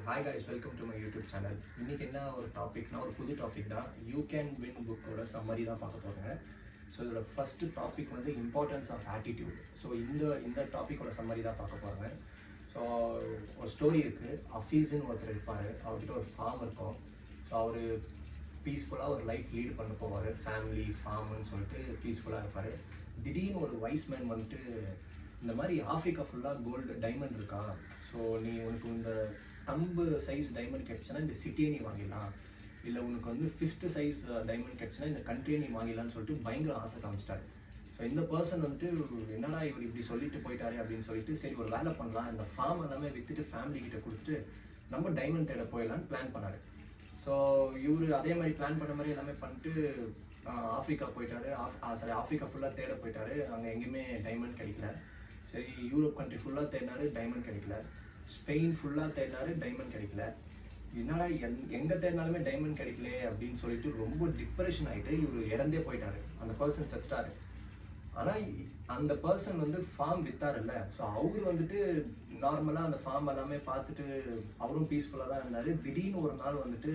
Hi guys, welcome to my YouTube channel. இன்றைக்கி என்ன ஒரு டாபிக்னா, ஒரு புது டாபிக் தான். யூ கேன் வின் புக்கோட சம்மரி தான் பார்க்க போகிறேங்க. ஸோ இதோட ஃபஸ்ட்டு டாபிக் வந்து இம்பார்ட்டன்ஸ் ஆஃப் ஆட்டிடியூட். ஸோ இந்த டாப்பிக்கோட சம்மரி தான் பார்க்க போகிறேங்க. ஸோ ஒரு ஸ்டோரி இருக்குது. அஃபீஸ்ன்னு ஒருத்தர் இருப்பார். அவர்கிட்ட ஒரு ஃபார்ம் இருக்கும். ஸோ அவர் பீஸ்ஃபுல்லாக ஒரு லைஃப் லீட் பண்ண போவார். ஃபேமிலி ஃபார்ம்னு சொல்லிட்டு பீஸ்ஃபுல்லாக இருப்பார். திடீர்னு ஒரு வைஸ் மேன் வந்துட்டு, இந்த மாதிரி ஆஃப்ரிக்கா ஃபுல்லாக கோல்டு டைமண்ட் இருக்கா, ஸோ நீ உனக்கு இந்த தம்பு சைஸ் டைமண்ட் கிடச்சுன்னா இந்த சிட்டியை நீ வாங்கிடலாம், இல்லை உனக்கு வந்து ஃபிஸ்ட்டு சைஸ் டைமண்ட் கிடச்சுன்னா இந்த கண்ட்ரியை நீ வாங்கிடலான்னு சொல்லிட்டு பயங்கர ஆசை காமிச்சிட்டாரு. ஸோ இந்த பர்சன் வந்துட்டு, என்னடா இவர் இப்படி சொல்லிட்டு போயிட்டாரு அப்படின்னு சொல்லிட்டு, சரி ஒரு வேலை பண்ணலாம், இந்த ஃபார்ம் எல்லாமே விற்றுட்டு ஃபேமிலி கிட்ட கொடுத்துட்டு நம்ம டைமண்ட் தேட போயிடலான்னு பிளான் பண்ணார். ஸோ இவர் அதே மாதிரி பிளான் பண்ண மாதிரி எல்லாமே பண்ணிட்டு ஆஃப்ரிக்கா போயிட்டாரு. ஆஃப்ரிக்கா ஃபுல்லாக தேட போயிட்டாரு. அங்கே எங்கேயுமே டைமண்ட் கிடைக்கல. சரி, யூரோப் கண்ட்ரி ஃபுல்லாக தேடினாரு, டைமண்ட் கிடைக்கல. ஸ்பெயின் ஃபுல்லாக தேடினாரு, டைமண்ட் கிடைக்கல. என்னடா எங்கே தேடினாலுமே டைமண்ட் கிடைக்கல அப்படின்னு சொல்லிட்டு ரொம்ப டிப்ரெஷன் ஆகிட்டு இவர் இறந்தே போயிட்டாரு. அந்த பர்சன் செத்துட்டாரு. ஆனால் அந்த பர்சன் வந்து ஃபார்ம் வித்தாருல்ல, ஸோ அவர் வந்துட்டு நார்மலாக அந்த ஃபார்ம் எல்லாமே பார்த்துட்டு அவரும் பீஸ்ஃபுல்லாக தான் இருந்தார். திடீர்னு ஒரு நாள் வந்துட்டு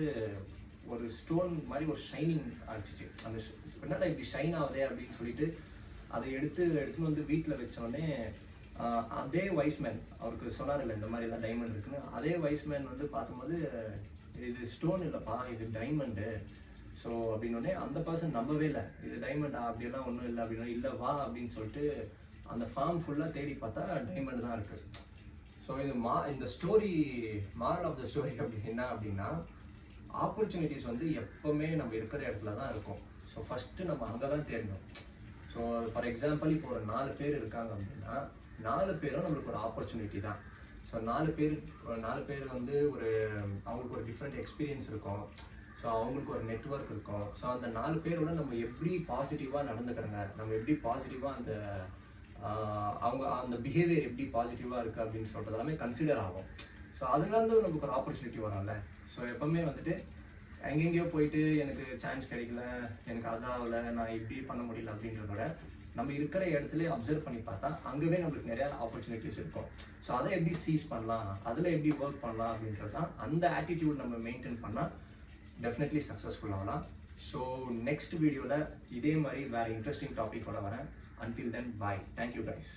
ஒரு ஸ்டோன் மாதிரி ஒரு ஷைனிங் அடிச்சிச்சு. அந்த என்னடா இப்படி ஷைன் ஆகுதே அப்படின்னு சொல்லிட்டு அதை எடுத்துன்னு வந்து வீட்டில் வச்சோடனே அதே வைஸ்மேன் அவருக்கு சொன்னார் இல்லை இந்த மாதிரி எல்லாம் டைமண்ட் இருக்குன்னு. அதே வைஸ்மேன் வந்து பார்க்கும்போது, இது ஸ்டோன் இல்லைப்பா, இது டைமண்டு. ஸோ அப்படின்னோடனே அந்த பர்சன் நம்பவே இல்லை. இது டைமண்டா, அப்படியெல்லாம் ஒன்றும் இல்லை அப்படின்னா, இல்லை வா அப்படின்னு சொல்லிட்டு அந்த ஃபார்ம் ஃபுல்லாக தேடி பார்த்தா டைமண்ட் தான் இருக்குது. ஸோ இந்த story moral of the story என்ன அப்படின்னா, ஆப்பர்ச்சுனிட்டிஸ் வந்து எப்போவுமே நம்ம இருக்கிற இடத்துல தான் இருக்கும். ஸோ ஃபஸ்ட்டு நம்ம அங்கே தான் தேடணும். ஸோ ஃபார் எக்ஸாம்பிள், இப்போ ஒரு 4 பேர் இருக்காங்க அப்படின்னா 4 பேரும் நம்மளுக்கு ஒரு ஆப்பர்ச்சுனிட்டி தான். ஸோ 4 பேர் வந்து அவங்களுக்கு ஒரு டிஃப்ரெண்ட் எக்ஸ்பீரியன்ஸ் இருக்கும். ஸோ அவங்களுக்கு ஒரு நெட்வொர்க் இருக்கும். ஸோ அந்த 4 பேரோட நம்ம எப்படி பாசிட்டிவாக நடந்துக்கிறாங்க, நம்ம எப்படி பாசிட்டிவாக அவங்க அந்த பிஹேவியர் எப்படி பாசிட்டிவாக இருக்குது அப்படின்னு சொல்கிறது எல்லாமே கன்சிடர் ஆகும். ஸோ அதுலேருந்து நமக்கு ஒரு ஆப்பர்ச்சுனிட்டி வரும்ல. ஸோ எப்பவுமே வந்துட்டு எங்கெங்கேயோ போயிட்டு எனக்கு சான்ஸ் கிடைக்கல, எனக்கு அதாவில், நான் இப்படி பண்ண முடியல அப்படின்றத விட, நம்ம இருக்கிற இடத்துல அப்சர்வ் பண்ணி பார்த்தா அங்கேவே நம்மளுக்கு நிறையா ஆப்பர்ச்சுனிட்டிஸ் இருக்கும். ஸோ அதை எப்படி சீஸ் பண்ணலாம், அதில் எப்படி ஒர்க் பண்ணலாம் அப்படின்றது தான். அந்த ஆட்டிடியூட் நம்ம மெயின்டைன் பண்ணால் டெஃபினெட்லி சக்ஸஸ்ஃபுல் ஆகலாம். ஸோ நெக்ஸ்ட் வீடியோவில் இதே மாதிரி வேறு இன்ட்ரெஸ்டிங் டாப்பிக்கோட வரேன். Until then bye. Thank you guys.